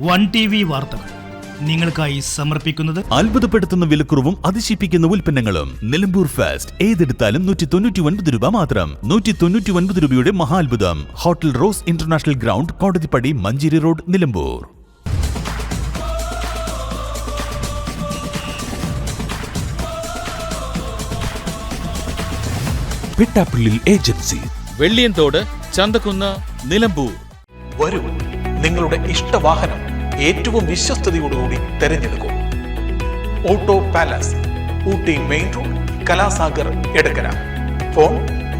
One TV വാർത്തകൾ നിങ്ങൾക്കായി സമർപ്പിക്കുന്നത് അത്ഭുതപ്പെടുത്തുന്ന വിലക്കുറവും അതിശയിപ്പിക്കുന്ന ഉൽപ്പന്നങ്ങളും. നിലമ്പൂർ ഫാസ്റ്റ് ഏതെടുത്താലും 199 രൂപ മാത്രം. 199 രൂപയുടെ മഹാത്ഭുതം. Hotel rose international ground, Kodathippadi, Manjeri road, Nilambur. Pittappillil agency, Velliyanthode, Chanthakkunnu, Nilambur. വരൂ, നിങ്ങളുടെ ഇഷ്ടവാഹനം ഏറ്റവും വിശ്വസ്തയോടുകൂടി തെരഞ്ഞെടുക്കൂ. Auto palace, Ooty main road, Kalasagar, Edakkara. Phone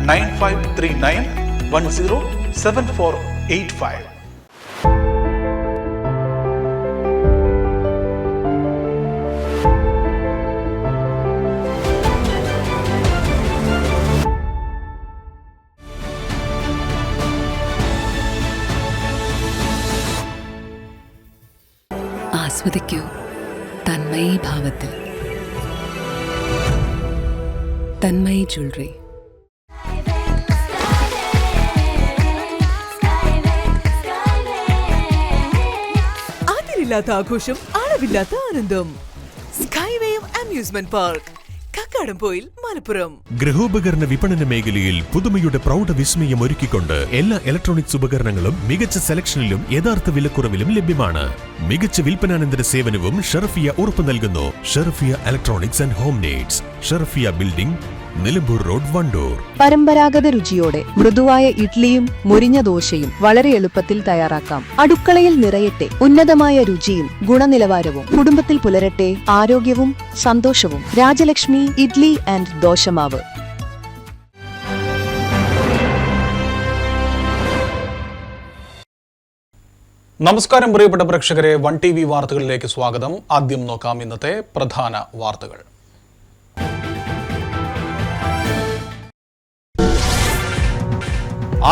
9539107485. ആസ്വദിക്കൂ തന്മയി ഭാവത്തിൽ. തന്മയി ജ്വല്ലറി. അതിരില്ലാത്ത ആഘോഷം, അളവില്ലാത്ത ആനന്ദം. Skywave amusement park, Kakkadampoyil, Malappuram. ഗൃഹോപകരണ വിപണന മേഖലയിൽ പുതുമയുടെ പ്രൗഢ വിസ്മയം ഒരുക്കിക്കൊണ്ട് എല്ലാ ഇലക്ട്രോണിക്സ് ഉപകരണങ്ങളും മികച്ച സെലക്ഷനിലും യഥാർത്ഥ വിലക്കുറവിലും ലഭ്യമാണ്. മികച്ച വിൽപ്പനാനന്തര സേവനവും ഷറഫിയ ഉറപ്പു നൽകുന്നു. Sharafiya electronics and home needs, Sharafiya building, Nilambur road, Wandoor. പരമ്പരാഗത രുചിയോടെ മൃദുവായ ഇഡ്ലിയും മുരിഞ്ഞ ദോശയും വളരെ എളുപ്പത്തിൽ തയ്യാറാക്കാം. അടുക്കളയിൽ നിറയട്ടെ ഉന്നതമായ രുചിയും ഗുണനിലവാരവും. കുടുംബത്തിൽ പുലരട്ടെ ആരോഗ്യവും സന്തോഷവും. രാജലക്ഷ്മി ഇഡ്ലി ആൻഡ് ദോശമാവ്. നമസ്കാരം പ്രിയപ്പെട്ട പ്രേക്ഷകരെ, വൺ TV വാർത്തകളിലേക്ക് സ്വാഗതം. ആദ്യം നോക്കാം ഇന്നത്തെ പ്രധാന വാർത്തകൾ.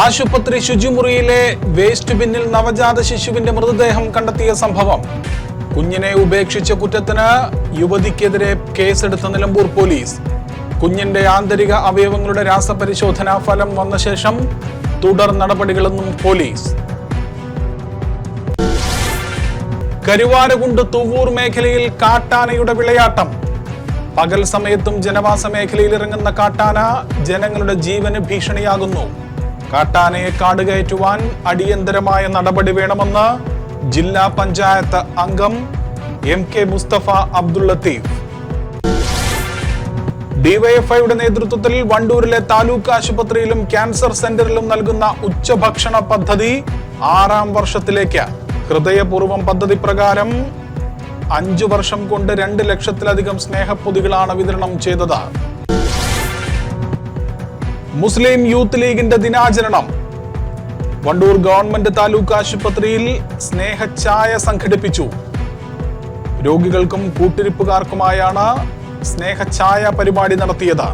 ആശുപത്രി ശുചിമുറിയിലെ വേസ്റ്റ് ബിന്നിൽ നവജാത ശിശുവിന്റെ മൃതദേഹം കണ്ടെത്തിയ സംഭവം. കുഞ്ഞിനെ ഉപേക്ഷിച്ച കുറ്റത്തിന് യുവതിക്കെതിരെ കേസെടുത്ത നിലമ്പൂർ പോലീസ്. കുഞ്ഞിന്റെ ആന്തരിക അവയവങ്ങളുടെ രാസപരിശോധനാ ഫലം വന്ന ശേഷം തുടർ നടപടികളെന്നും പോലീസ്. കരുവാരകുണ്ട് തുവ്വൂർ മേഖലയിൽ കാട്ടാനയുടെ വിളയാട്ടം. പകൽ സമയത്തും ജനവാസ മേഖലയിൽ ഇറങ്ങുന്ന കാട്ടാന ജനങ്ങളുടെ ജീവന് ഭീഷണിയാകുന്നു. കാട്ടാനയെ കാടുകയറ്റുവാൻ അടിയന്തരമായ നടപടി വേണമെന്ന് ജില്ലാ പഞ്ചായത്ത് അംഗം MK മുസ്തഫ അബ്ദുൽ ലത്തീഫ്. ഡിവൈഎഫ്ഐയുടെ നേതൃത്വത്തിൽ വണ്ടൂരിലെ താലൂക്ക് ആശുപത്രിയിലും ക്യാൻസർ സെന്ററിലും നൽകുന്ന ഉച്ചഭക്ഷണ പദ്ധതി 6ാം വർഷത്തിലേക്ക്. ഹൃദയപൂർവ്വം പദ്ധതി പ്രകാരം 5 വർഷം കൊണ്ട് 2 ലക്ഷത്തിലധികം സ്നേഹപ്പൊതികളാണ് വിതരണം ചെയ്തത്. മുസ്ലിം യൂത്ത് ലീഗിന്റെ ദിനാചരണം. വണ്ടൂർ ഗവൺമെന്റ് താലൂക്ക് ആശുപത്രിയിൽ സ്നേഹഛായ സംഘടിപ്പിച്ചു. രോഗികൾക്കും കൂട്ടിരിപ്പുകാർക്കുമായാണ് സ്നേഹഛായ പരിപാടി നടത്തിയത്.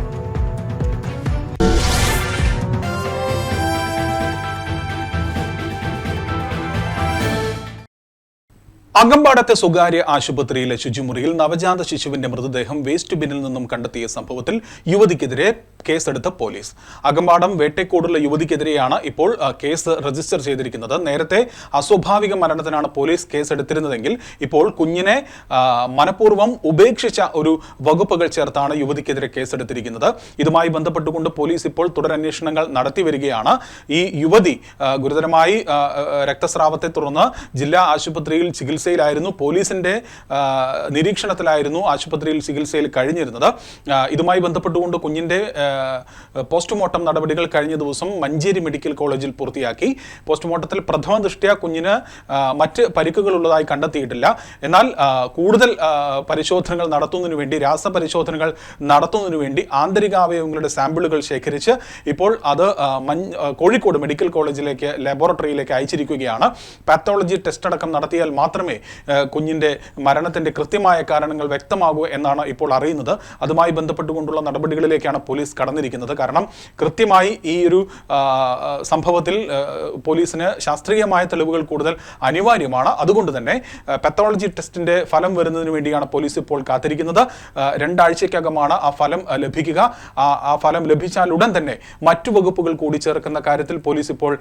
അകമ്പാടത്തെ സ്വകാര്യ ആശുപത്രിയിലെ ശുചിമുറിയിൽ നവജാത ശിശുവിന്റെ മൃതദേഹം വേസ്റ്റ് ബിന്നിൽ നിന്നും കണ്ടെത്തിയ സംഭവത്തിൽ യുവതിക്കെതിരെ കേസെടുത്ത പോലീസ്. അകമ്പാടം വേട്ടേക്കോടുള്ള യുവതിക്കെതിരെയാണ് ഇപ്പോൾ കേസ് രജിസ്റ്റർ ചെയ്തിരിക്കുന്നത്. നേരത്തെ അസ്വാഭാവിക മരണത്തിനാണ് പോലീസ് കേസെടുത്തിരുന്നതെങ്കിൽ ഇപ്പോൾ കുഞ്ഞിനെ മനഃപൂർവ്വം ഉപേക്ഷിച്ച ഒരു വകുപ്പുകൾ ചേർത്താണ് യുവതിക്കെതിരെ കേസെടുത്തിരിക്കുന്നത്. ഇതുമായി ബന്ധപ്പെട്ടുകൊണ്ട് പോലീസ് ഇപ്പോൾ തുടരന്വേഷണങ്ങൾ നടത്തി വരികയാണ്. ഈ യുവതി ഗുരുതരമായി രക്തസ്രാവത്തെ തുടർന്ന് ജില്ലാ ആശുപത്രിയിൽ ചികിത്സയിലായിരുന്നു. പോലീസിന്റെ നിരീക്ഷണത്തിലായിരുന്നു ആശുപത്രിയിൽ ചികിത്സയിൽ കഴിഞ്ഞിരുന്നത്. ഇതുമായി ബന്ധപ്പെട്ടുകൊണ്ട് കുഞ്ഞിന്റെ പോസ്റ്റ്മോർട്ടം നടപടികൾ കഴിഞ്ഞ ദിവസം മഞ്ചേരി മെഡിക്കൽ കോളേജിൽ പൂർത്തിയാക്കി. പോസ്റ്റ്മോർട്ടത്തിൽ പ്രഥമ ദൃഷ്ട്യാ കുഞ്ഞിന് മറ്റ് പരിക്കുകളുള്ളതായി കണ്ടെത്തിയിട്ടില്ല. എന്നാൽ കൂടുതൽ പരിശോധനകൾ നടത്തുന്നതിനു വേണ്ടി, രാസപരിശോധനകൾ നടത്തുന്നതിനു വേണ്ടി ആന്തരികാവയവങ്ങളുടെ സാമ്പിളുകൾ ശേഖരിച്ച് ഇപ്പോൾ അത് കോഴിക്കോട് മെഡിക്കൽ കോളേജിലേക്ക്, ലബോറട്ടറിയിലേക്ക് അയച്ചിരിക്കുകയാണ്. പാത്തോളജി ടെസ്റ്റ് അടക്കം നടത്തിയാൽ മാത്രമേ കുഞ്ഞിന്റെ മരണത്തിന്റെ കൃത്യമായ കാരണങ്ങൾ വ്യക്തമാകൂ എന്നാണ് ഇപ്പോൾ അറിയുന്നത്. അതുമായി ബന്ധപ്പെട്ടുകൊണ്ടുള്ള നടപടികളിലേക്കാണ് പോലീസ് കടന്നിരിക്കുന്നത്. കാരണം കൃത്യമായി ഈ ഒരു സംഭവത്തിൽ പോലീസിന് ശാസ്ത്രീയമായ തെളിവുകൾ കൂടുതൽ അനിവാര്യമാണ്. അതുകൊണ്ട് തന്നെ പാത്തോളജി ടെസ്റ്റിന്റെ ഫലം വരുന്നതിന് വേണ്ടിയാണ് പോലീസ് ഇപ്പോൾ കാത്തിരിക്കുന്നത്. 2 ആഴ്ചയ്ക്കകമാണ് ആ ഫലം ലഭിക്കുക. ആ ഫലം ലഭിച്ചാൽ ഉടൻ തന്നെ മറ്റു വകുപ്പുകൾ കൂടി ചേർക്കുന്ന കാര്യത്തിൽ പോലീസ് ഇപ്പോൾ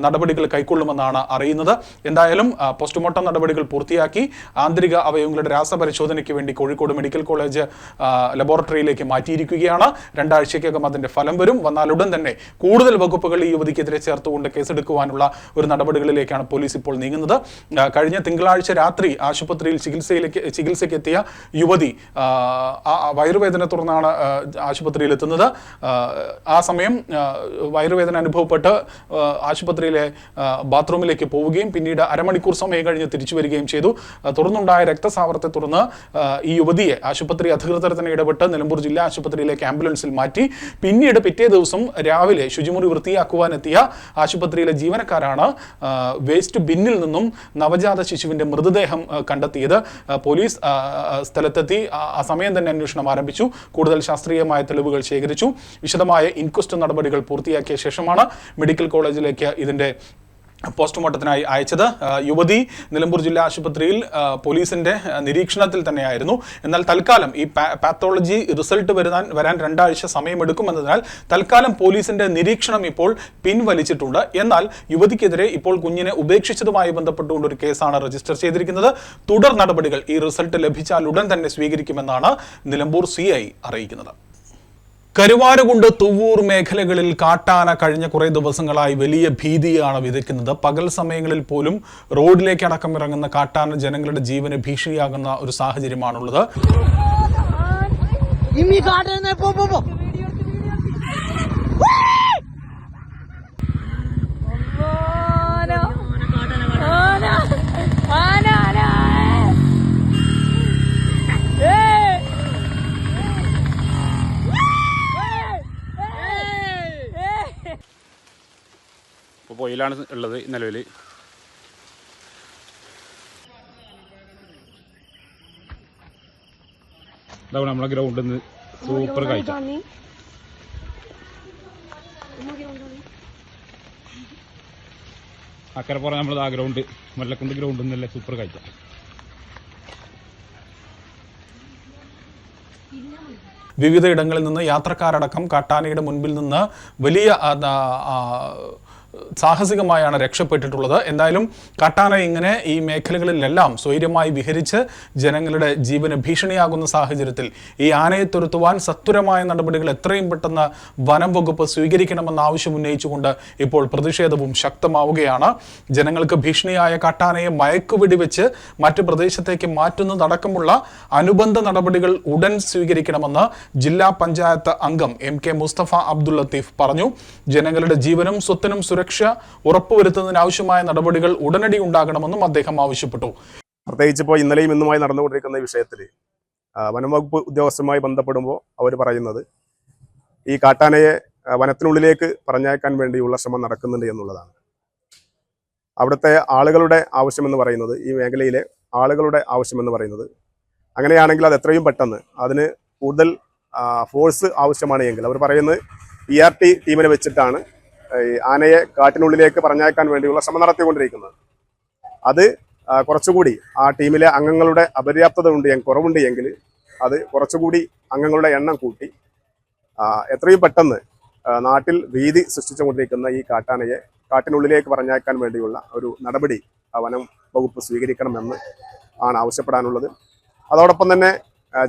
നടപടികൾ കൈക്കൊള്ളുമെന്നാണ് അറിയുന്നത്. എന്തായാലും പോസ്റ്റ്മോർട്ടം നടപടി നടപടികൾ പൂർത്തിയാക്കി. ആന്തരിക അവയവങ്ങളുടെ രാസപരിശോധനയ്ക്ക് വേണ്ടി കോഴിക്കോട് മെഡിക്കൽ കോളേജ് ലബോറട്ടറിയിലേക്ക് മാറ്റിയിരിക്കുകയാണ്. 2 ആഴ്ചയ്ക്കകം അതിന്റെ ഫലം വരും. വന്നാലുടൻ തന്നെ കൂടുതൽ വകുപ്പുകൾ ഈ യുവതിക്കെതിരെ ചേർത്തുകൊണ്ട് കേസെടുക്കുവാനുള്ള ഒരു നടപടികളിലേക്കാണ് പോലീസ് ഇപ്പോൾ നീങ്ങുന്നത്. കഴിഞ്ഞ തിങ്കളാഴ്ച രാത്രി ആശുപത്രിയിൽ ചികിത്സയ്ക്ക് എത്തിയ യുവതി വയറുവേദന തുടർന്നാണ് ആശുപത്രിയിൽ എത്തുന്നത്. ആ സമയം വയറുവേദന അനുഭവപ്പെട്ട് ആശുപത്രിയിലെ ബാത്റൂമിലേക്ക് പോവുകയും പിന്നീട് അരമണിക്കൂർ സമയം കഴിഞ്ഞ് തിരിച്ചു വരികയും ചെയ്തു. തുടർന്നുണ്ടായ രക്തസ്രാവത്തെ തുടർന്ന് ഈ യുവതിയെ ആശുപത്രി അധികൃതർ തന്നെ ഇടപെട്ട് നിലമ്പൂർ ജില്ലാ ആശുപത്രിയിലേക്ക് ആംബുലൻസിൽ മാറ്റി. പിന്നീട് പിറ്റേ ദിവസം രാവിലെ ശുചിമുറി വൃത്തിയാക്കുവാനെത്തിയ ആശുപത്രിയിലെ ജീവനക്കാരാണ് വേസ്റ്റ് ബിന്നിൽ നിന്നും നവജാത ശിശുവിന്റെ മൃതദേഹം കണ്ടെത്തിയത്. പോലീസ് സ്ഥലത്തെത്തി ആ സമയം തന്നെ അന്വേഷണം ആരംഭിച്ചു. കൂടുതൽ ശാസ്ത്രീയമായ തെളിവുകൾ ശേഖരിച്ചു. വിശദമായ ഇൻക്വസ്റ്റ് നടപടികൾ പൂർത്തിയാക്കിയ ശേഷമാണ് മെഡിക്കൽ കോളേജിലേക്ക് ഇതിന്റെ പോസ്റ്റ്മോർട്ടത്തിനായി അയച്ചത്. യുവതി നിലമ്പൂർ ജില്ലാ ആശുപത്രിയിൽ പോലീസിന്റെ നിരീക്ഷണത്തിൽ തന്നെയായിരുന്നു. എന്നാൽ തൽക്കാലം ഈ പാത്തോളജി റിസൾട്ട് വരാൻ 2 ആഴ്ച സമയമെടുക്കുമെന്നതിനാൽ തൽക്കാലം പോലീസിന്റെ നിരീക്ഷണം ഇപ്പോൾ പിൻവലിച്ചിട്ടുണ്ട്. എന്നാൽ യുവതിക്കെതിരെ ഇപ്പോൾ കുഞ്ഞിനെ ഉപേക്ഷിച്ചതുമായി ബന്ധപ്പെട്ടുകൊണ്ട് ഒരു കേസാണ് രജിസ്റ്റർ ചെയ്തിരിക്കുന്നത്. തുടർ നടപടികൾ ഈ റിസൾട്ട് ലഭിച്ചാൽ ഉടൻ തന്നെ സ്വീകരിക്കുമെന്നാണ് നിലമ്പൂർ CI അറിയിക്കുന്നത്. കരുവാരുകുണ്ട് തുവ്വൂർ മേഖലകളിൽ കാട്ടാന കഴിഞ്ഞ കുറേ ദിവസങ്ങളായി വലിയ ഭീതിയാണ് വിതയ്ക്കുന്നത്. പകൽ സമയങ്ങളിൽ പോലും റോഡിലേക്ക് അടക്കം ഇറങ്ങുന്ന കാട്ടാന ജനങ്ങളുടെ ജീവന് ഭീഷണിയാകുന്ന ഒരു സാഹചര്യമാണുള്ളത്. ഇപ്പോൾ പൊയിലാണ് ഉള്ളത് നിലവിൽ. ഇതാണ് നമ്മളെ ഗ്രൗണ്ടിൽ നിന്ന് സൂപ്പർ കാഴ്ച. അക്കരപ്പുറം നമ്മളത് ആ ഗ്രൗണ്ട് മല്ലക്കുണ്ട് ഗ്രൗണ്ടിൽ നിന്നല്ലേ സൂപ്പർ കാഴ്ച. വിവിധ ഇടങ്ങളിൽ നിന്ന് യാത്രക്കാരടക്കം കാട്ടാനയുടെ മുൻപിൽ നിന്ന് വലിയ സാഹസികമായാണ് രക്ഷപ്പെട്ടിട്ടുള്ളത്. എന്തായാലും കാട്ടാന ഇങ്ങനെ ഈ മേഖലകളിലെല്ലാം സ്വൈര്യമായി വിഹരിച്ച് ജനങ്ങളുടെ ജീവന് ഭീഷണിയാകുന്ന സാഹചര്യത്തിൽ ഈ ആനയെ തുരത്തുവാൻ സത്വരമായ നടപടികൾ എത്രയും പെട്ടെന്ന് വനം വകുപ്പ് സ്വീകരിക്കണമെന്ന ആവശ്യം ഉന്നയിച്ചുകൊണ്ട് ഇപ്പോൾ പ്രതിഷേധവും ശക്തമാവുകയാണ്. ജനങ്ങൾക്ക് ഭീഷണിയായ കാട്ടാനയെ മയക്കുവെടിവെച്ച് മറ്റ് പ്രദേശത്തേക്ക് മാറ്റുന്നതടക്കമുള്ള അനുബന്ധ നടപടികൾ ഉടൻ സ്വീകരിക്കണമെന്ന് ജില്ലാ പഞ്ചായത്ത് അംഗം MK മുസ്തഫ അബ്ദുൽ ലത്തീഫ് പറഞ്ഞു. ജനങ്ങളുടെ ജീവനും സ്വത്തിനും സുരക്ഷ ഉറപ്പുവരുത്തുന്നതിനാവശ്യമായ നടപടികൾ ഉടനടി ഉണ്ടാകണമെന്നും അദ്ദേഹം ആവശ്യപ്പെട്ടു. പ്രത്യേകിച്ച് ഇപ്പോൾ ഇന്നലെയും ഇന്നുമായി നടന്നുകൊണ്ടിരിക്കുന്ന വിഷയത്തിൽ വനംവകുപ്പ് ഉദ്യോഗസ്ഥരുമായി ബന്ധപ്പെടുമ്പോൾ അവർ പറയുന്നത് ഈ കാട്ടാനയെ വനത്തിനുള്ളിലേക്ക് പറഞ്ഞയക്കാൻ വേണ്ടിയുള്ള ശ്രമം നടക്കുന്നുണ്ട് എന്നുള്ളതാണ്. അവിടുത്തെ ആളുകളുടെ ആവശ്യമെന്ന് പറയുന്നത്, ഈ മേഖലയിലെ ആളുകളുടെ ആവശ്യമെന്ന് പറയുന്നത്, അങ്ങനെയാണെങ്കിൽ അത് എത്രയും പെട്ടെന്ന് അതിന് കൂടുതൽ ഫോഴ്സ് ആവശ്യമാണ് എങ്കിൽ അവർ പറയുന്നത് ERT ടീമിനെ വെച്ചിട്ടാണ് ഈ ആനയെ കാട്ടിനുള്ളിലേക്ക് പറഞ്ഞയക്കാൻ വേണ്ടിയുള്ള ശ്രമം നടത്തിക്കൊണ്ടിരിക്കുന്നത്. അത് കുറച്ചുകൂടി ആ ടീമിലെ അംഗങ്ങളുടെ അപര്യാപ്തത കുറവുണ്ട് എങ്കിൽ അത് കുറച്ചുകൂടി അംഗങ്ങളുടെ എണ്ണം കൂട്ടി എത്രയും പെട്ടെന്ന് നാട്ടിൽ ഭീതി സൃഷ്ടിച്ചുകൊണ്ടിരിക്കുന്ന ഈ കാട്ടാനയെ കാട്ടിനുള്ളിലേക്ക് പറഞ്ഞയക്കാൻ വേണ്ടിയുള്ള ഒരു നടപടി വനം വകുപ്പ് സ്വീകരിക്കണമെന്ന് ആണ് ആവശ്യപ്പെടാനുള്ളത്. അതോടൊപ്പം തന്നെ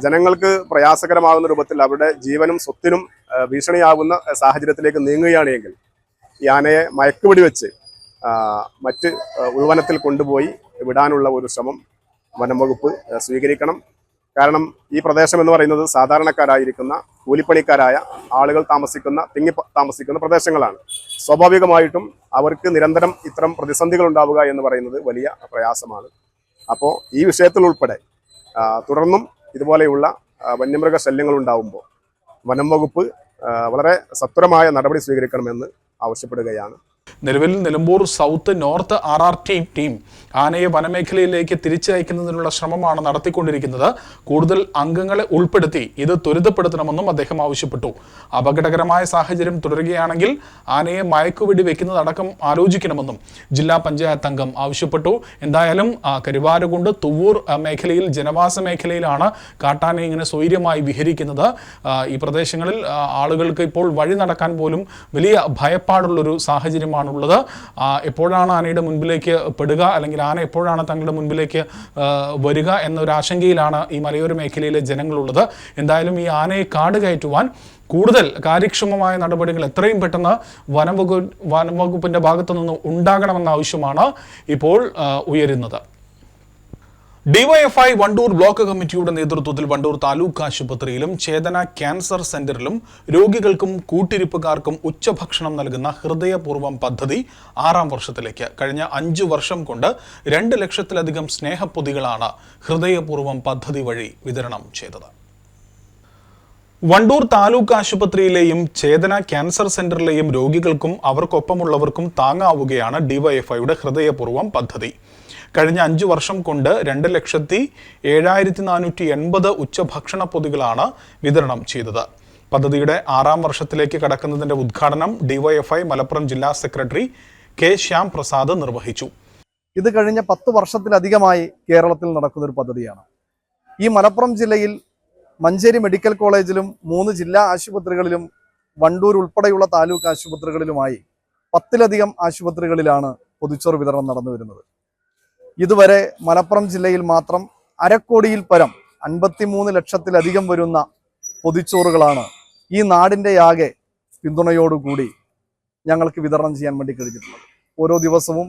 ജനങ്ങൾക്ക് പ്രയാസകരമാകുന്ന രൂപത്തിൽ അവരുടെ ജീവനും സ്വത്തിനും ഭീഷണിയാകുന്ന സാഹചര്യത്തിലേക്ക് നീങ്ങുകയാണ് എങ്കിൽ ഈ ആനയെ മയക്കുവെടി വെച്ച് മറ്റ് ഉൾവനത്തിൽ കൊണ്ടുപോയി വിടാനുള്ള ഒരു ശ്രമം വനം വകുപ്പ് സ്വീകരിക്കണം. കാരണം ഈ പ്രദേശം എന്ന് പറയുന്നത് സാധാരണക്കാരായിരിക്കുന്ന കൂലിപ്പണിക്കാരായ ആളുകൾ തിങ്ങി താമസിക്കുന്ന പ്രദേശങ്ങളാണ്. സ്വാഭാവികമായിട്ടും അവർക്ക് നിരന്തരം ഇത്തരം പ്രതിസന്ധികൾ ഉണ്ടാവുക എന്ന് പറയുന്നത് വലിയ പ്രയാസമാണ്. അപ്പോൾ ഈ വിഷയത്തിൽ ഉൾപ്പെടെ തുടർന്നും ഇതുപോലെയുള്ള വന്യമൃഗ ശല്യങ്ങൾ ഉണ്ടാവുമ്പോൾ വനം വകുപ്പ് വളരെ സത്വരമായ നടപടി സ്വീകരിക്കണമെന്ന് ആവശ്യപ്പെടുകയാണ്. നിലവിൽ Nilambur south north RRT team ആനയെ വനമേഖലയിലേക്ക് തിരിച്ചയക്കുന്നതിനുള്ള ശ്രമമാണ് നടത്തിക്കൊണ്ടിരിക്കുന്നത്. കൂടുതൽ അംഗങ്ങളെ ഉൾപ്പെടുത്തി ഇത് ത്വരിതപ്പെടുത്തണമെന്നും അദ്ദേഹം ആവശ്യപ്പെട്ടു. അപകടകരമായ സാഹചര്യം തുടരുകയാണെങ്കിൽ ആനയെ മയക്കുവെടി വെക്കുന്നതടക്കം ആലോചിക്കണമെന്നും ജില്ലാ പഞ്ചായത്ത് അംഗം ആവശ്യപ്പെട്ടു. എന്തായാലും കരുവാരുകുണ്ട് തുവ്വൂർ മേഖലയിൽ ജനവാസ മേഖലയിലാണ് കാട്ടാന ഇങ്ങനെ സ്വൈര്യമായി വിഹരിക്കുന്നത്. ഈ പ്രദേശങ്ങളിൽ ആളുകൾക്ക് ഇപ്പോൾ വഴി നടക്കാൻ പോലും വലിയ ഭയപ്പാടുള്ളൊരു സാഹചര്യമാണ് സാഹചര്യമാണുള്ളത്. എപ്പോഴാണ് ആനയുടെ മുൻപിലേക്ക് പെടുക, അല്ലെങ്കിൽ ആന എപ്പോഴാണ് തങ്ങളുടെ മുൻപിലേക്ക് വരിക എന്നൊരു ആശങ്കയിലാണ് ഈ മലയോര മേഖലയിലെ ജനങ്ങളുള്ളത്. എന്തായാലും ഈ ആനയെ കാട് കയറ്റുവാൻ കൂടുതൽ കാര്യക്ഷമമായ നടപടികൾ എത്രയും പെട്ടെന്ന് വനംവകുപ്പിന്റെ ഭാഗത്തു നിന്ന് ഉണ്ടാകണമെന്ന ആവശ്യമാണ് ഇപ്പോൾ ഉയരുന്നത്. ഡിവൈഎഫ്ഐ വണ്ടൂർ ബ്ലോക്ക് കമ്മിറ്റിയുടെ നേതൃത്വത്തിൽ വണ്ടൂർ താലൂക്ക് ആശുപത്രിയിലും ചേതന ക്യാൻസർ സെന്ററിലും രോഗികൾക്കും കൂട്ടിരിപ്പുകാർക്കും ഉച്ചഭക്ഷണം നൽകുന്ന ഹൃദയപൂർവ്വം പദ്ധതി 6ാം വർഷത്തിലേക്ക്. കഴിഞ്ഞ 5 വർഷം കൊണ്ട് 2 ലക്ഷത്തിലധികം സ്നേഹപ്പൊതികളാണ് ഹൃദയപൂർവ്വം പദ്ധതി വഴി വിതരണം ചെയ്തത്. വണ്ടൂർ താലൂക്ക് ആശുപത്രിയിലെയും ചേതന ക്യാൻസർ സെന്ററിലെയും രോഗികൾക്കും അവർക്കൊപ്പമുള്ളവർക്കും താങ്ങാവുകയാണ് ഡിവൈഎഫ്ഐയുടെ ഹൃദയപൂർവ്വം പദ്ധതി. കഴിഞ്ഞ 5 വർഷം കൊണ്ട് 2,07,480 ഉച്ചഭക്ഷണ പൊതികളാണ് വിതരണം ചെയ്തത്. പദ്ധതിയുടെ 6ാം വർഷത്തിലേക്ക് കടക്കുന്നതിന്റെ ഉദ്ഘാടനം ഡിവൈഎഫ്ഐ മലപ്പുറം ജില്ലാ സെക്രട്ടറി കെ ശ്യാം പ്രസാദ് നിർവഹിച്ചു. ഇത് കഴിഞ്ഞ 10 വർഷത്തിലധികമായി കേരളത്തിൽ നടക്കുന്ന ഒരു പദ്ധതിയാണ്. ഈ മലപ്പുറം ജില്ലയിൽ മഞ്ചേരി മെഡിക്കൽ കോളേജിലും 3 ജില്ലാ ആശുപത്രികളിലും വണ്ടൂർ ഉൾപ്പെടെയുള്ള താലൂക്ക് ആശുപത്രികളിലുമായി 10ലധികം ആശുപത്രികളിലാണ് പൊതിച്ചോറ് വിതരണം നടന്നു വരുന്നത്. ഇതുവരെ മലപ്പുറം ജില്ലയിൽ മാത്രം 1/2 കോടിയിൽ പരം 53 ലക്ഷത്തിലധികം വരുന്ന പൊതിച്ചോറുകളാണ് ഈ നാടിൻ്റെ ആകെ പിന്തുണയോടുകൂടി ഞങ്ങൾക്ക് വിതരണം ചെയ്യാൻ വേണ്ടി കഴിഞ്ഞിട്ടുള്ളത്. ഓരോ ദിവസവും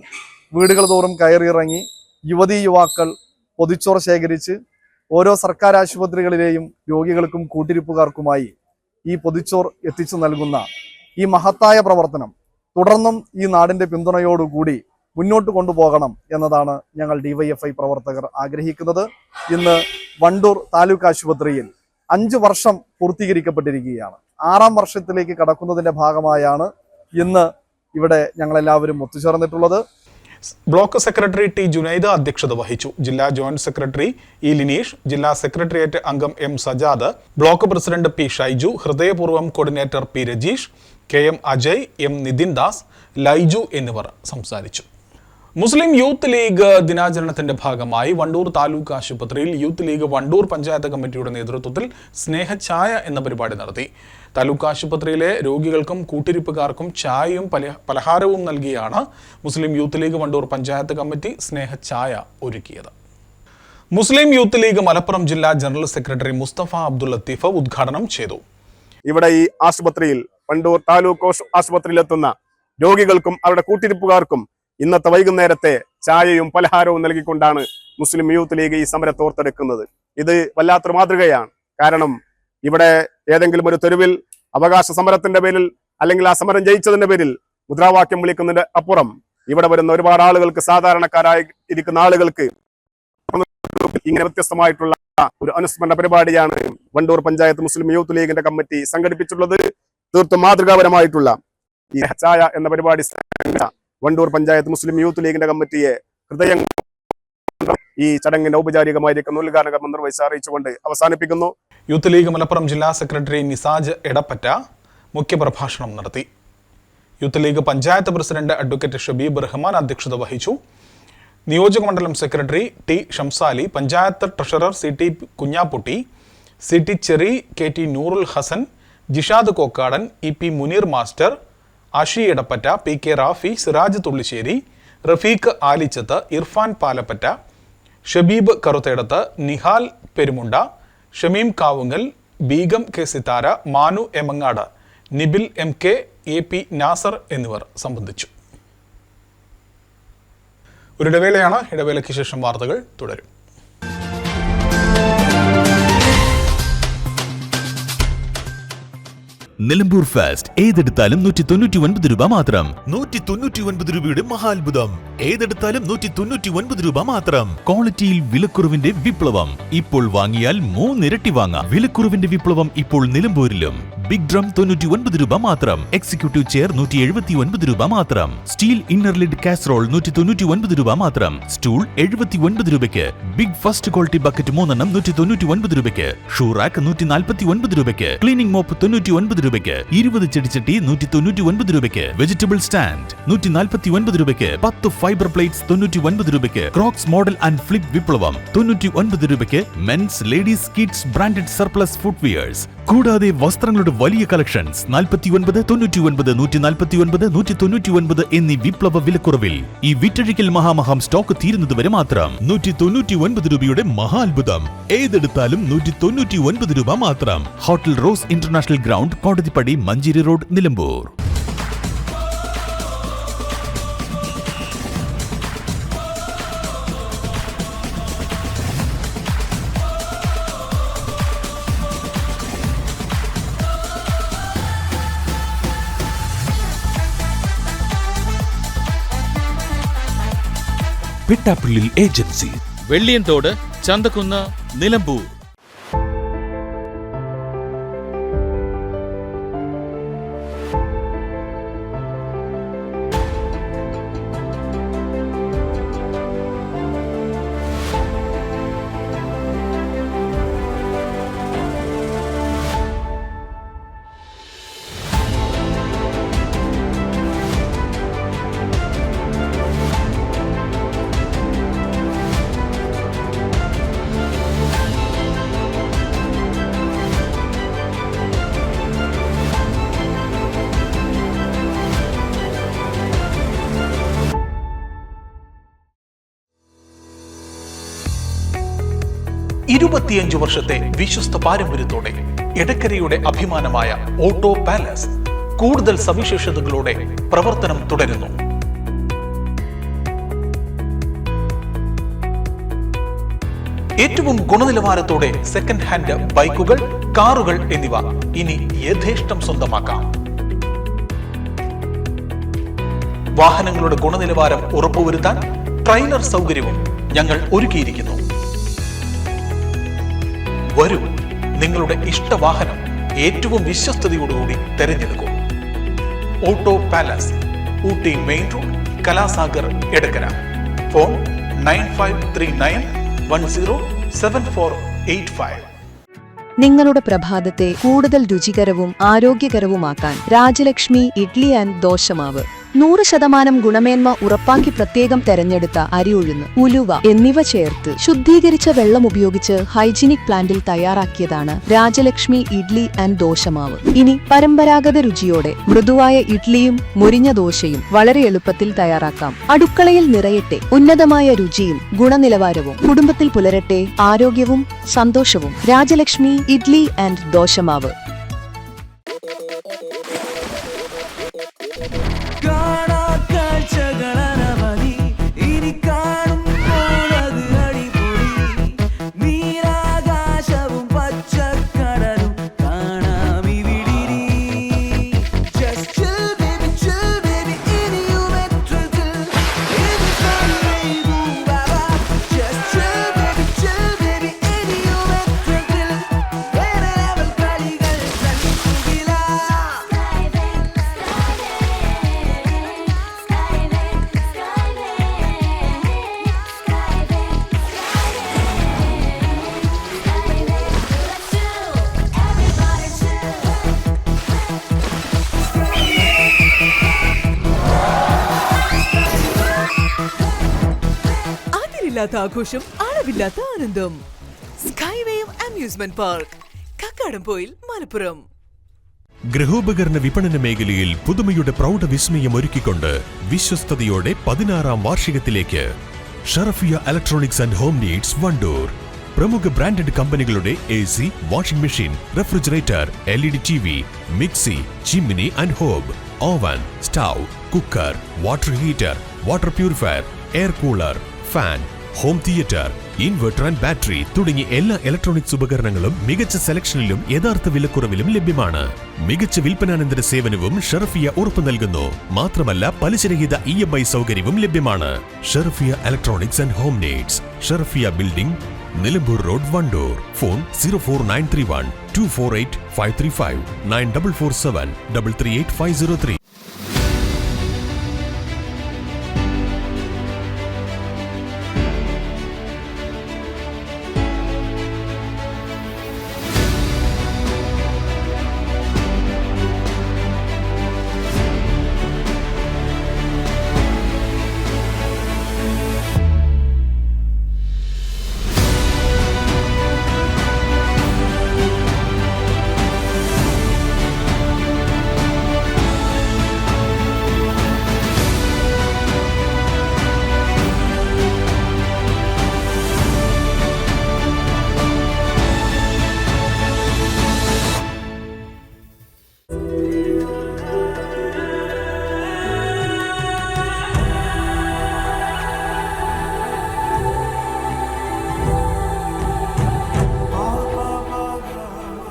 വീടുകൾ തോറും കയറിയിറങ്ങി യുവതീ-യുവാക്കൾ പൊതിച്ചോറ് ശേഖരിച്ച് ഓരോ സർക്കാർ ആശുപത്രികളിലെയും രോഗികൾക്കും കൂട്ടിരിപ്പുകാർക്കുമായി ഈ പൊതിച്ചോർ എത്തിച്ചു നൽകുന്ന ഈ മഹത്തായ പ്രവർത്തനം തുടർന്നും ഈ നാടിൻ്റെ പിന്തുണയോടുകൂടി മുന്നോട്ട് കൊണ്ടുപോകണം എന്നതാണ് ഞങ്ങൾ ഡിവൈഎഫ്ഐ പ്രവർത്തകർ ആഗ്രഹിക്കുന്നത്. ഇന്ന് വണ്ടൂർ താലൂക്ക് ആശുപത്രിയിൽ 5 വർഷം പൂർത്തീകരിക്കപ്പെട്ടിരിക്കുകയാണ്. 6ാം വർഷത്തിലേക്ക് കടക്കുന്നതിൻ്റെ ഭാഗമായാണ് ഇന്ന് ഇവിടെ ഞങ്ങളെല്ലാവരും ഒത്തുചേർന്നിട്ടുള്ളത്. ബ്ലോക്ക് സെക്രട്ടറി ടി ജുനൈദ് അധ്യക്ഷത വഹിച്ചു. ജില്ലാ ജോയിന്റ് സെക്രട്ടറി ഇ ലിനീഷ്, ജില്ലാ സെക്രട്ടേറിയറ്റ് അംഗം M Sajad, block president P Shaiju, ഹൃദയപൂർവ്വം coordinator P Rajeesh, K M Ajay, M Nithin Das, Laiju എന്നിവർ സംസാരിച്ചു. മുസ്ലിം യൂത്ത് ലീഗ് ദിനാചരണത്തിന്റെ ഭാഗമായി വണ്ടൂർ താലൂക്ക് ആശുപത്രിയിൽ യൂത്ത് ലീഗ് വണ്ടൂർ പഞ്ചായത്ത് കമ്മിറ്റിയുടെ നേതൃത്വത്തിൽ സ്നേഹഛായ എന്ന പരിപാടി നടത്തി. താലൂക്ക് ആശുപത്രിയിലെ രോഗികൾക്കും കൂട്ടിരിപ്പുകാർക്കും ചായയും പലഹാരവും നൽകിയാണ് മുസ്ലിം യൂത്ത് ലീഗ് വണ്ടൂർ പഞ്ചായത്ത് കമ്മിറ്റി സ്നേഹഛായ ഒരുക്കിയത്. മുസ്ലിം യൂത്ത് ലീഗ് മലപ്പുറം ജില്ലാ ജനറൽ സെക്രട്ടറി മുസ്തഫ അബ്ദുൽ ലത്തീഫ് ഉദ്ഘാടനം ചെയ്തു. ഇവിടെ ഈ ആശുപത്രിയിൽ വണ്ടൂർ താലൂക്ക് ആശുപത്രിയിലെത്തുന്ന രോഗികൾക്കും അവരുടെ കൂട്ടിരിപ്പുകാർക്കും ഇന്നത്തെ വൈകുന്നേരത്തെ ചായയും പലഹാരവും നൽകിക്കൊണ്ടാണ് മുസ്ലിം യൂത്ത് ലീഗ് ഈ സമരത്തെ ഓർത്തെടുക്കുന്നത്. ഇത് വല്ലാത്തൊരു മാതൃകയാണ്. കാരണം ഇവിടെ ഏതെങ്കിലും ഒരു തെരുവിൽ അവകാശ സമരത്തിന്റെ പേരിൽ അല്ലെങ്കിൽ ആ സമരം ജയിച്ചതിന്റെ പേരിൽ മുദ്രാവാക്യം വിളിക്കുന്നതിന്റെ അപ്പുറം ഇവിടെ വരുന്ന ഒരുപാട് ആളുകൾക്ക്, സാധാരണക്കാരായി ഇരിക്കുന്ന ആളുകൾക്ക് ഇങ്ങനെ വ്യത്യസ്തമായിട്ടുള്ള ഒരു അനുസ്മരണ പരിപാടിയാണ് വണ്ടൂർ പഞ്ചായത്ത് മുസ്ലിം യൂത്ത് ലീഗിന്റെ കമ്മിറ്റി സംഘടിപ്പിച്ചിട്ടുള്ളത്. തീർത്തും മാതൃകാപരമായിട്ടുള്ള ഈ ചായ എന്ന പരിപാടി വണ്ടൂർ പഞ്ചായത്ത് മുസ്ലിം യൂത്ത് ലീഗിന്റെ കമ്മിറ്റിയെ ഹൃദയം ഈ ചടങ്ങിന്റെ ഔപചാരികമായിരിക്കുന്ന ഉദ്ഘാടന കർമ്മം നിർവഹിച്ച് അറിയിച്ചുകൊണ്ട് അവസാനിപ്പിക്കുന്നു. യൂത്ത് ലീഗ് മലപ്പുറം ജില്ലാ സെക്രട്ടറി നിസാജ് എടപ്പറ്റ മുഖ്യപ്രഭാഷണം നടത്തി. യൂത്ത് ലീഗ് പഞ്ചായത്ത് പ്രസിഡന്റ് അഡ്വക്കേറ്റ് ഷബീബ് റഹ്മാൻ അധ്യക്ഷത വഹിച്ചു. നിയോജക മണ്ഡലം secretary T Shamsali, panchayat treasurer C T Kunjapputty, C T Cheri, K T Noorul Hasan, Jishad Kokkadan, E P Muneer master, Ashi Edappatta, P K Rafi, Siraj Thullissery, Rafeeq Alichath, Irfan Palappatta, Shabeeb Karuthedath, Nihal Perumunda, Shameem Kavungal, Beegum K Sithara, Manu Emangad, Nibil M K, A P Nasar എന്നിവർ സംബന്ധിച്ചു. ഒരു ഇടവേളയാണ്. ഇടവേളയ്ക്ക് ശേഷം വാർത്തകൾ തുടരും. നിലമ്പൂർ ഫാസ്റ്റ് ഏതെടുത്താലും 199 രൂപ മാത്രം. 199 രൂപയുടെ മഹാത്ഭുതം. ഏതെടുത്താലും 199 രൂപ മാത്രം. ക്വാളിറ്റിയിൽ വിലക്കുറവിന്റെ വിപ്ലവം. ഇപ്പോൾ വാങ്ങിയാൽ 3 ഇരട്ടി വാങ്ങാം. വിലക്കുറവിന്റെ വിപ്ലവം ഇപ്പോൾ നിലമ്പൂരിലും. ബിഗ് ഡ്രം 99 രൂപ മാത്രം. എക്സിക്യൂട്ടീവ് ചെയർ 179 രൂപ മാത്രം. സ്റ്റീൽ ഇന്നർ ലിഡ് കാസറോൾ 199 രൂപ മാത്രം. സ്റ്റൂൾ 79 രൂപയ്ക്ക്. ബിഗ് ഫസ്റ്റ് ക്വാളിറ്റി ബക്കറ്റ് 3 199 രൂപയ്ക്ക്. ഷൂറാക്ക് 149 രൂപയ്ക്ക്. ക്ലീനിംഗ് മോപ്പ് 99 രൂപയ്ക്ക്. 20 ചെടിച്ചട്ടി 199 രൂപയ്ക്ക്. വെജിറ്റബിൾ സ്റ്റാൻഡ് 149 രൂപയ്ക്ക്. 10 ഫൈബർ പ്ലേറ്റ്സ് 99 രൂപയ്ക്ക്. ക്രോക്സ് മോഡൽ ആൻഡ് ഫ്ലിപ്പ് വിപ്ലവം 99 രൂപയ്ക്ക്. Men's, ladies, kids branded surplus footwears കൂടാതെ വസ്ത്രങ്ങളുടെ വലിയ കളക്ഷൻസ് 49, 99, 149, 199 എന്നീ വിപ്ലവ വിലക്കുറവിൽ. ഈ വിറ്റഴിക്കൽ മഹാമഹം സ്റ്റോക്ക് തീരുന്നതുവരെ മാത്രം. 199 രൂപയുടെ മഹാത്ഭുതം. ഏതെടുത്താലും 199 രൂപ മാത്രം. Hotel rose international ground, Kodathippadi, Manjeri road, Nilambur. Pittappillil agency, Velliyanthode, Chanthakkunnu, Nilambur. ഇരുപത്തിയഞ്ച് വർഷത്തെ വിശ്വസ്ത പാരമ്പര്യത്തോടെ എടക്കരയുടെ അഭിമാനമായ ഓട്ടോ പാലസ് കൂടുതൽ സവിശേഷതകളോടെ പ്രവർത്തനം തുടരുന്നു. ഏറ്റവും ഗുണനിലവാരത്തോടെ സെക്കൻഡ് ഹാൻഡ് ബൈക്കുകൾ, കാറുകൾ എന്നിവ ഇനി യഥേഷ്ടം സ്വന്തമാക്കാം. വാഹനങ്ങളുടെ ഗുണനിലവാരം ഉറപ്പുവരുത്താൻ ട്രെയിലർ സൗകര്യവും ഞങ്ങൾ ഒരുക്കിയിരിക്കുന്നു. വരൂ, നിങ്ങളുടെ ഇഷ്ടവാഹനം ഏറ്റവും വിശ്വസ്തയോടുകൂടി തെരഞ്ഞെടുക്കൂ. Auto palace, Ooty main road, Kalasagar, Edakkara. Phone 9539107485. നിങ്ങളുടെ പ്രഭാതത്തെ കൂടുതൽ രുചികരവും ആരോഗ്യകരവുമാക്കാൻ രാജലക്ഷ്മി ഇഡ്ലി ആൻഡ് ദോശമാവ്. 100% ഗുണമേന്മ ഉറപ്പാക്കി പ്രത്യേകം തെരഞ്ഞെടുത്ത അരി, ഉഴുന്ന്, ഉലുവ എന്നിവ ചേർത്ത് ശുദ്ധീകരിച്ച വെള്ളം ഉപയോഗിച്ച് ഹൈജീനിക് പ്ലാന്റിൽ തയ്യാറാക്കിയതാണ് രാജലക്ഷ്മി ഇഡ്ലി ആൻഡ് ദോശമാവ്. ഇനി പരമ്പരാഗത രുചിയോടെ മൃദുവായ ഇഡ്ലിയും മുരിഞ്ഞ ദോശയും വളരെ എളുപ്പത്തിൽ തയ്യാറാക്കാം. അടുക്കളയിൽ നിറയട്ടെ ഉന്നതമായ രുചിയും ഗുണനിലവാരവും. കുടുംബത്തിൽ പുലരട്ടെ ആരോഗ്യവും സന്തോഷവും. രാജലക്ഷ്മി ഇഡ്ലി ആൻഡ് ദോശമാവ്. ആഘോഷം, അളവില്ലാത്ത ആനന്ദം. സ്കൈവേയും അമ്യൂസ്മെന്റ് പാർക്ക്, കക്കാടംപൊയിൽ, മലപ്പുറം. ഗൃഹോപകരണ വിപണന മേഖലയിൽ പുതുമയുടെ പ്രൗഢവിസ്മയം ഒരുക്കിക്കൊണ്ട് വിശ്വസ്തയോടെ 16ാം വാർഷികത്തിലേക്ക് Sharafiya electronics and home needs, Wandoor. പ്രമുഖ ബ്രാൻഡഡ് കമ്പനികളുടെ AC, washing machine, refrigerator, LED TV, mixie, chimney and hob, oven, stove, cooker, water heater, water purifier, air cooler, fan, home theatre, inverter and battery തുടങ്ങി എല്ലാ ഇലക്ട്രോണിക്സ് ഉപകരണങ്ങളും മികച്ച സെലക്ഷനിലും യഥാർത്ഥ വിലക്കുറവിലും ലഭ്യമാണ്. മികച്ച വിൽപ്പനാനന്തര സേവനവും ഷറഫിയ ഉറപ്പു നൽകുന്നു. മാത്രമല്ല, പലിശരഹിത EMI സൗകര്യവും ലഭ്യമാണ്. Sharafiya electronics and home needs, Sharafiya building, Nilambur road, Wandoor. Phone 04931 248 535 9447 338 503.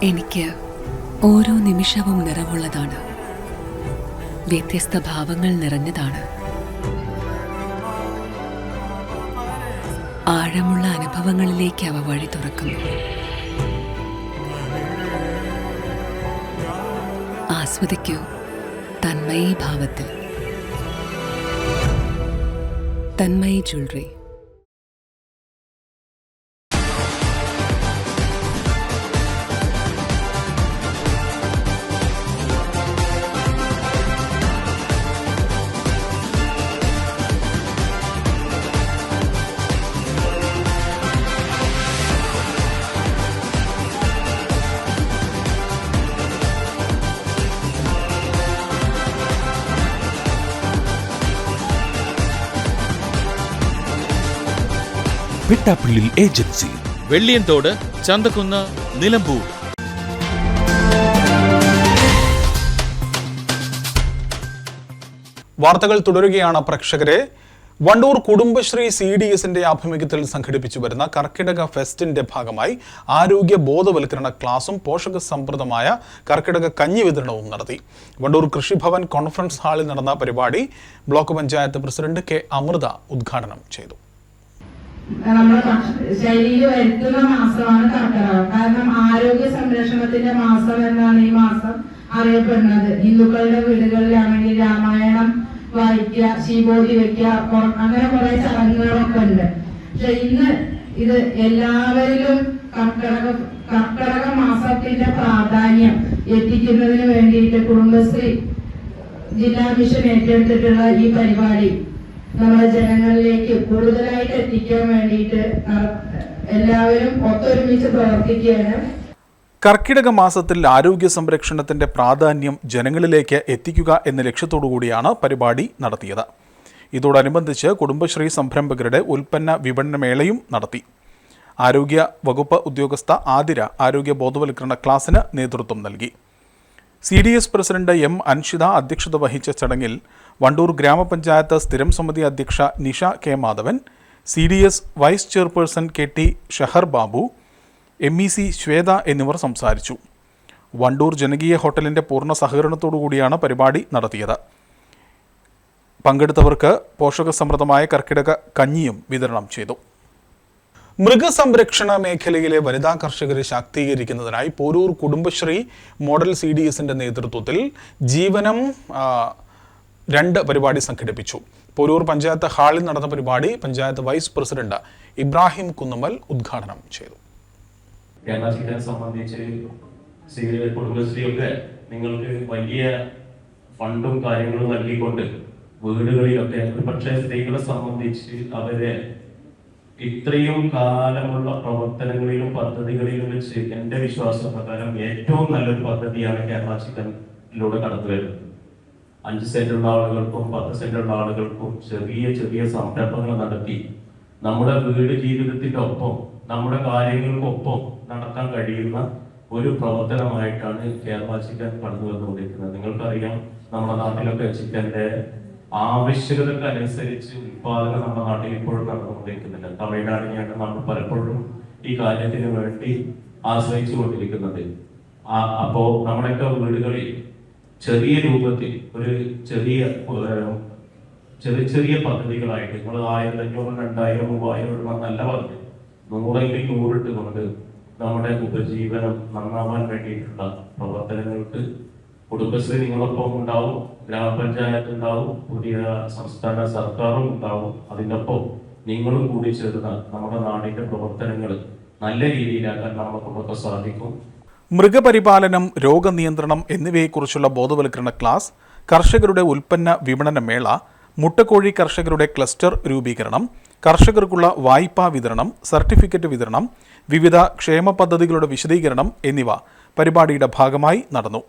എനിക്ക് ഓരോ നിമിഷവും നിറവുള്ളതാണ്. വ്യത്യസ്ത ഭാവങ്ങൾ നിറഞ്ഞതാണ്. ആഴമുള്ള അനുഭവങ്ങളിലേക്ക് അവ വഴി തുറക്കുന്നു. ആസ്വദിക്കൂ തന്മയി ഭാവത്തിൽ. തന്മയി ജ്വല്ലറി. പിട്ടാപ്പിള്ളിൽ ഏജൻസി, വെള്ളിയൻതോട്, ചന്തക്കുന്ന്, നിലമ്പൂർ. വാർത്തകൾ തുടരുകയാണ് പ്രേക്ഷകരെ. വണ്ടൂർ കുടുംബശ്രീ CDSന്റെ ആഭിമുഖ്യത്തിൽ സംഘടിപ്പിച്ചു വരുന്ന കർക്കിടക ഫെസ്റ്റിന്റെ ഭാഗമായി ആരോഗ്യ ബോധവൽക്കരണ ക്ലാസും പോഷക സമൃദ്ധമായ കർക്കിടക കഞ്ഞി വിതരണവും നടത്തി. വണ്ടൂർ കൃഷിഭവൻ കോൺഫറൻസ് ഹാളിൽ നടന്ന പരിപാടി block panchayat president K. Amrita ഉദ്ഘാടനം ചെയ്തു. നമ്മുടെ ശൈലിയിൽ വരുത്തുന്ന മാസമാണ് കർക്കിടകം. കാരണം ആരോഗ്യ സംരക്ഷണത്തിന്റെ മാസം എന്നാണ് ഈ മാസം അറിയപ്പെടുന്നത്. ഹിന്ദുക്കളുടെ വീടുകളിലാണെങ്കിൽ രാമായണം വായിക്കുക, ശീബോധി വെക്കുക, അങ്ങനെ കുറെ ചടങ്ങുകളൊക്കെ ഉണ്ട്. പക്ഷെ ഇന്ന് ഇത് എല്ലാവരിലും കർക്കിടക മാസത്തിന്റെ പ്രാധാന്യം എത്തിക്കുന്നതിന് വേണ്ടിയിട്ട് കുടുംബശ്രീ ജില്ലാ മിഷൻ ഏറ്റെടുത്തിട്ടുള്ള ഈ പരിപാടി നമ്മുടെ ജനങ്ങളിലേക്ക് കൂടുതലായിട്ട് എത്തിക്കാൻ വേണ്ടിയിട്ട് എല്ലാവരും ഒത്തൊരുമിച്ച് പ്രവർത്തിക്കുകയാണ്. കർക്കിടക മാസത്തിൽ ആരോഗ്യ സംരക്ഷണത്തിന്റെ പ്രാധാന്യം ജനങ്ങളിലേക്ക് എത്തിക്കുക എന്ന ലക്ഷ്യത്തോടു കൂടിയാണ് പരിപാടി നടത്തിയത്. ഇതോടനുബന്ധിച്ച് കുടുംബശ്രീ സംരംഭകരുടെ ഉൽപ്പന്ന വിപണന മേളയും നടത്തി. ആരോഗ്യ വകുപ്പ് ഉദ്യോഗസ്ഥ ആതിര ആരോഗ്യ ബോധവൽക്കരണ ക്ലാസിന് നേതൃത്വം നൽകി. CDS president M. അൻഷിത അധ്യക്ഷത വഹിച്ച ചടങ്ങിൽ വണ്ടൂർ ഗ്രാമപഞ്ചായത്ത് സ്ഥിരം സമിതി അധ്യക്ഷ Nisha K. Madhavan, CDS vice chairperson KT Shahar Babu, MEC Shwetha എന്നിവർ സംസാരിച്ചു. വണ്ടൂർ ജനകീയ ഹോട്ടലിന്റെ പൂർണ്ണ സഹകരണത്തോടുകൂടിയാണ് പരിപാടി നടത്തിയത്. പങ്കെടുത്തവർക്ക് പോഷകസമൃദ്ധമായ കർക്കിടക കഞ്ഞിയും വിതരണം ചെയ്തു. മൃഗസംരക്ഷണ മേഖലയിലെ വനിതാ കർഷകരെ ശാക്തീകരിക്കുന്നതിനായി പോരൂർ കുടുംബശ്രീ മോഡൽ CDSന്റെ നേതൃത്വത്തിൽ ജീവനം 2 പരിപാടി സംഘടിപ്പിച്ചു. പോരൂർ പഞ്ചായത്ത് ഹാളിൽ നടന്ന പരിപാടി പഞ്ചായത്ത് വൈസ് പ്രസിഡന്റ് ഇബ്രാഹിം കുന്നുമ്മൽ ഉദ്ഘാടനം ചെയ്തു. കേരളത്തെ സംബന്ധിച്ച് കുടുംബശ്രീയൊക്കെ നിങ്ങൾക്ക് വലിയ ഫണ്ടും കാര്യങ്ങളും നൽകിക്കൊണ്ട് വീടുകളിലൊക്കെ പക്ഷേ സ്ത്രീകളെ സംബന്ധിച്ച് അവരെ ഇത്രയും കാലമുള്ള പ്രവർത്തനങ്ങളിലും പദ്ധതികളിലും വെച്ച് എൻ്റെ വിശ്വാസപ്രകാരം ഏറ്റവും നല്ലൊരു പദ്ധതിയാണ് കേരള ചിക്കനിലൂടെ കടന്നു വരുന്നത്. 5 സെന്റുള്ള ആളുകൾക്കും 10 സെന്റുള്ള ആളുകൾക്കും ചെറിയ സംരംഭങ്ങൾ നടത്തി നമ്മുടെ വീട് ജീവിതത്തിന്റെ ഒപ്പം നമ്മുടെ കാര്യങ്ങൾക്കൊപ്പം നടത്താൻ കഴിയുന്ന ഒരു പ്രവർത്തനമായിട്ടാണ് കേരള ചിക്കൻ കടന്നു വന്നുകൊണ്ടിരിക്കുന്നത്. നിങ്ങൾക്കറിയാം, നമ്മുടെ നാട്ടിലൊക്കെ ചിക്കന്റെ ആവശ്യകതയ്ക്ക് അനുസരിച്ച് ഉത്പാദനം നമ്മുടെ നാട്ടിൽ ഇപ്പോഴും നടന്നുകൊണ്ടിരിക്കുന്നില്ല. തമിഴ്നാടിനെയാണ് നമ്മൾ പലപ്പോഴും ഈ കാര്യത്തിന് വേണ്ടി ആശ്രയിച്ചു കൊണ്ടിരിക്കുന്നത്. അപ്പോ നമ്മുടെയൊക്കെ വീടുകളിൽ ചെറിയ രൂപത്തിൽ ഒരു ചെറിയ പദ്ധതികളായിട്ട് നിങ്ങൾ 1500, 2000, 3000 നല്ല പറഞ്ഞു 100 ഇട്ടുകൊണ്ട് നമ്മുടെ ഉപജീവനം നന്നാവാൻ വേണ്ടിയിട്ടുള്ള പ്രവർത്തനങ്ങൾക്ക് കുടുംബശ്രീ നിങ്ങളൊപ്പം ഉണ്ടാവും, ഗ്രാമപഞ്ചായത്ത് ഉണ്ടാവും, പുതിയ സംസ്ഥാന സർക്കാരും ഉണ്ടാവും. അതിനൊപ്പം നിങ്ങളും കൂടി ചേർന്ന നമ്മുടെ നാടിന്റെ പ്രവർത്തനങ്ങൾ നല്ല രീതിയിലാക്കാൻ നമുക്കൊക്കെ സാധിക്കും. മൃഗപരിപാലനം, രോഗനിയന്ത്രണം എന്നിവയെക്കുറിച്ചുള്ള ബോധവൽക്കരണ ക്ലാസ്, കർഷകരുടെ ഉൽപ്പന്ന വിപണന മേള, മുട്ടക്കോഴി കർഷകരുടെ ക്ലസ്റ്റർ രൂപീകരണം, കർഷകർക്കുള്ള വായ്പാ വിതരണം, സർട്ടിഫിക്കറ്റ് വിതരണം, വിവിധ ക്ഷേമ പദ്ധതികളുടെ വിശദീകരണം എന്നിവ പരിപാടിയുടെ ഭാഗമായി നടന്നു.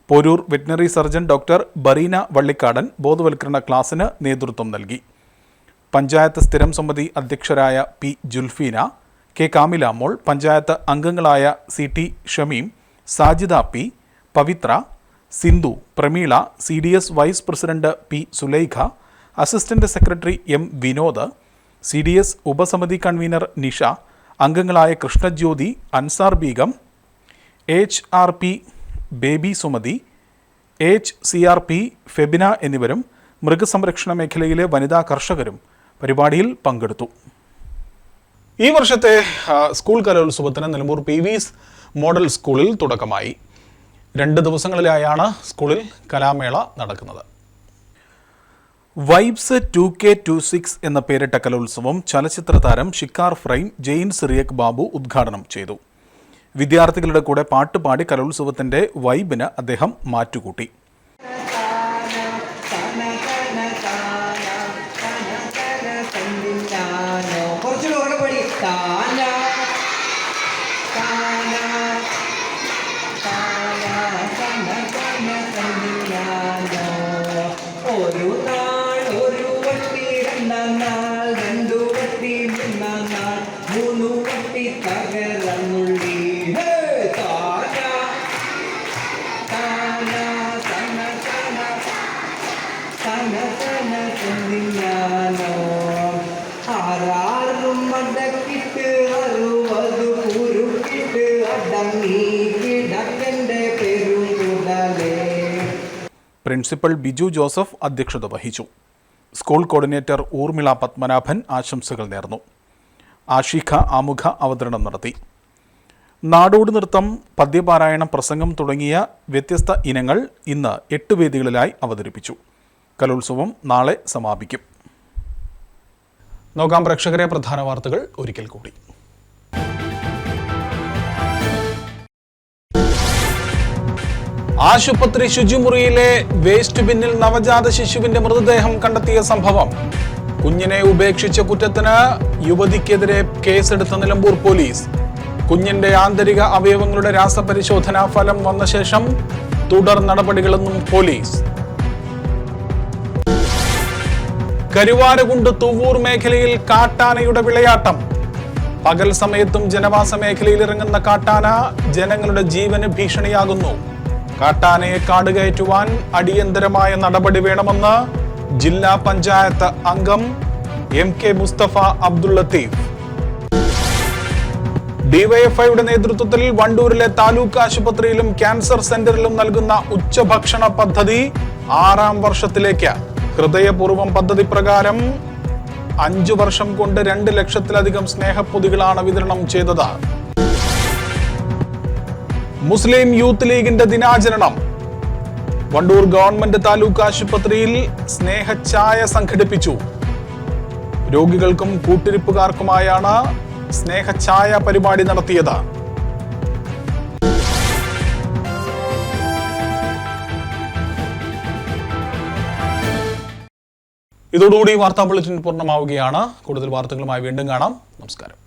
Poroor veterinary surgeon doctor Bareena Vallikkadan ബോധവൽക്കരണ ക്ലാസിന് നേതൃത്വം നൽകി. പഞ്ചായത്ത് സ്ഥിരം സമിതി അധ്യക്ഷരായ P. ജുൽഫീന, K. കാമിലാമോൾ, പഞ്ചായത്ത് അംഗങ്ങളായ CT Shameem, Sajida P, Pavithra, Sindhu, Prameela, CDS vice president P. Sulaikha, assistant secretary M. Vinod, CDS ഉപസമിതി കൺവീനർ നിഷ, അംഗങ്ങളായ കൃഷ്ണജ്യോതി, അൻസാർ ബീഗം, HRP ബേബി സുമതി, HCRP ഫെബിന എന്നിവരും മൃഗസംരക്ഷണ മേഖലയിലെ വനിതാ കർഷകരും പരിപാടിയിൽ പങ്കെടുത്തു. ഈ വർഷത്തെ സ്കൂൾ കലോത്സവത്തിന് നിലമ്പൂർ PV's മോഡൽ സ്കൂളിൽ തുടക്കമായി. 2 ദിവസങ്ങളിലായാണ് സ്കൂളിൽ കലാമേള നടക്കുന്നത്. വൈബ്സ് 2K26 എന്ന പേരിട്ട കലോത്സവം ചലച്ചിത്ര താരം ഷിക്കാർ ഫ്രൈം ജെയിൻ സിറിയക് ബാബു ഉദ്ഘാടനം ചെയ്തു. വിദ്യാർത്ഥികളുടെ കൂടെ പാട്ടുപാടി കലോത്സവത്തിന്റെ വൈബിന് അദ്ദേഹം മാറ്റുകൂട്ടി. പ്രിൻസിപ്പൽ ബിജു ജോസഫ് അധ്യക്ഷത വഹിച്ചു. സ്കൂൾ കോർഡിനേറ്റർ ഊർമിള പത്മനാഭൻ ആശംസകൾ നേർന്നു. ആഷിഖ ആമുഖ അവതരണം നടത്തി. നാടോടി നൃത്തം, പദ്യപാരായണം, പ്രസംഗം തുടങ്ങിയ വ്യത്യസ്ത ഇനങ്ങൾ ഇന്ന് 8 വേദികളിലായി അവതരിപ്പിച്ചു. കലോത്സവം നാളെ സമാപിക്കും. നോക്കാം പ്രേക്ഷകരെ പ്രധാന വാർത്തകൾ ഒരിക്കൽ കൂടി. ആശുപത്രി ശുചിമുറിയിലെ വേസ്റ്റ് ബിന്നിൽ നവജാത ശിശുവിന്റെ മൃതദേഹം കണ്ടെത്തിയ സംഭവം. കുഞ്ഞിനെ ഉപേക്ഷിച്ച കുറ്റത്തിന് യുവതിക്കെതിരെ കേസെടുത്ത നിലമ്പൂർ പോലീസ്. കുഞ്ഞിന്റെ ആന്തരിക അവയവങ്ങളുടെ രാസപരിശോധനാ ഫലം വന്ന ശേഷം തുടർ നടപടികളെന്നും പോലീസ്. കരുവാരകുണ്ട് തുവ്വൂർ മേഖലയിൽ കാട്ടാനയുടെ വിളയാട്ടം. പകൽ സമയത്തും ജനവാസ മേഖലയിൽ ഇറങ്ങുന്ന കാട്ടാന ജനങ്ങളുടെ ജീവന് ഭീഷണിയാകുന്നു. കാട്ടാനയെ കാടുകയറ്റുവാൻ അടിയന്തരമായ നടപടി വേണമെന്ന് ജില്ലാ പഞ്ചായത്ത് അംഗം MK മുസ്തഫ അബ്ദുൾ ലത്തീഫ്. ഡിവൈഎഫ്ഐയുടെ നേതൃത്വത്തിൽ വണ്ടൂരിലെ താലൂക്ക് ആശുപത്രിയിലും ക്യാൻസർ സെന്ററിലും നൽകുന്ന ഉച്ചഭക്ഷണ പദ്ധതി 6ാം വർഷത്തിലേക്ക്. ഹൃദയപൂർവ്വം പദ്ധതി പ്രകാരം 5 വർഷം കൊണ്ട് 2 ലക്ഷത്തിലധികം സ്നേഹപ്പൊതികളാണ് വിതരണം ചെയ്തത്. മുസ്ലിം യൂത്ത് ലീഗിന്റെ ദിനാചരണം. വണ്ടൂർ ഗവൺമെന്റ് താലൂക്ക് ആശുപത്രിയിൽ സ്നേഹഛായ സംഘടിപ്പിച്ചു. രോഗികൾക്കും കൂട്ടിരിപ്പുകാർക്കുമായാണ് സ്നേഹഛായ പരിപാടി നടത്തിയത്. ഇതോടുകൂടി വാർത്താ ബുള്ളറ്റിൻ പൂർണ്ണമാവുകയാണ്. കൂടുതൽ വാർത്തകളുമായി വീണ്ടും കാണാം. നമസ്കാരം.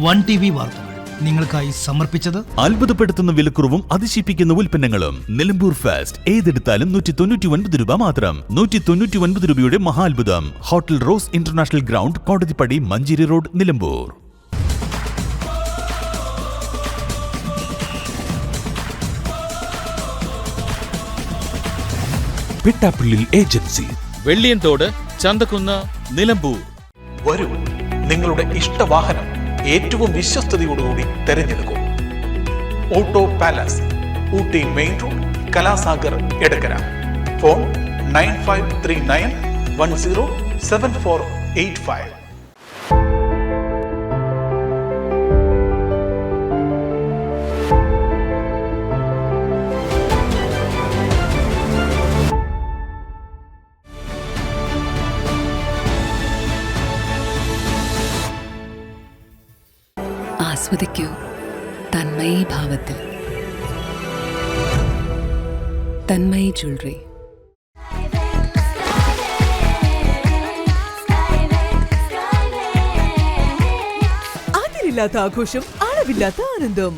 1TV വാർത്തകൾ നിങ്ങൾക്കായി സമർപ്പിച്ചത് അത്ഭുതപ്പെടുത്തുന്ന വിലക്കുറവും അതിശയിപ്പിക്കുന്ന ഉൽപ്പന്നങ്ങളും. നിലമ്പൂർ ഫെസ്റ്റ് ഏതെടുത്താലും 199 രൂപ മാത്രം. 199 രൂപയുടെ മഹാത്ഭുതം. Hotel rose international ground, Kodathippadi, Manjeri road, Nilambur. Pittappillil agency, Velliyanthode, Chanthakkunnu, Nilambur. വരൂ, നിങ്ങളുടെ ഇഷ്ടവാഹനം ഏറ്റവും വിശ്വസ്തയോടുകൂടി തെരഞ്ഞെടുക്കും. Auto palace, Ooty main road, Kalasagar, Edakkara. Phone 9539107485. ആസ്വദിക്കൂ തന്മയി ഭാവത്തിൽ. തന്മയി ജ്വല്ലറി. അതിരില്ലാത്ത ആഘോഷം, അളവില്ലാത്ത ആനന്ദം.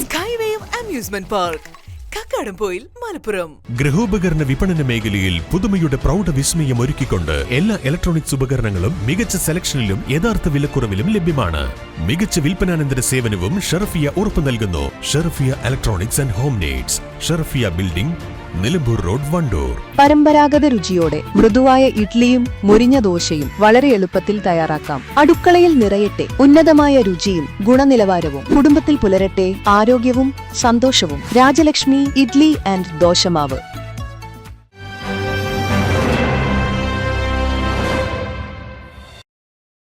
Skywave amusement park, Kakkadampoyil, Malappuram. ഗൃഹോപകരണ വിപണന മേഖലയിൽ പുതുമയുടെ പ്രൗഢ വിസ്മയം ഒരുക്കിക്കൊണ്ട് എല്ലാ ഇലക്ട്രോണിക്സ് ഉപകരണങ്ങളും മികച്ച സെലക്ഷനിലും യഥാർത്ഥ വിലക്കുറവിലും ലഭ്യമാണ്. മികച്ച വിൽപ്പനാനന്തര സേവനവും ഷറഫിയ ഉറപ്പു നൽകുന്നു. Sharafiya electronics and home needs, Sharafiya building, Nilambur road, Wandoor. പരമ്പരാഗത രുചിയോടെ മൃദുവായ ഇഡ്ലിയും മുരിഞ്ഞ ദോശയും വളരെ എളുപ്പത്തിൽ തയ്യാറാക്കാം. അടുക്കളയിൽ നിറയട്ടെ ഉന്നതമായ രുചിയും ഗുണനിലവാരവും. കുടുംബത്തിൽ പുലരട്ടെ ആരോഗ്യവും സന്തോഷവും. രാജലക്ഷ്മി ഇഡ്ലി ആൻഡ് ദോശമാവ്.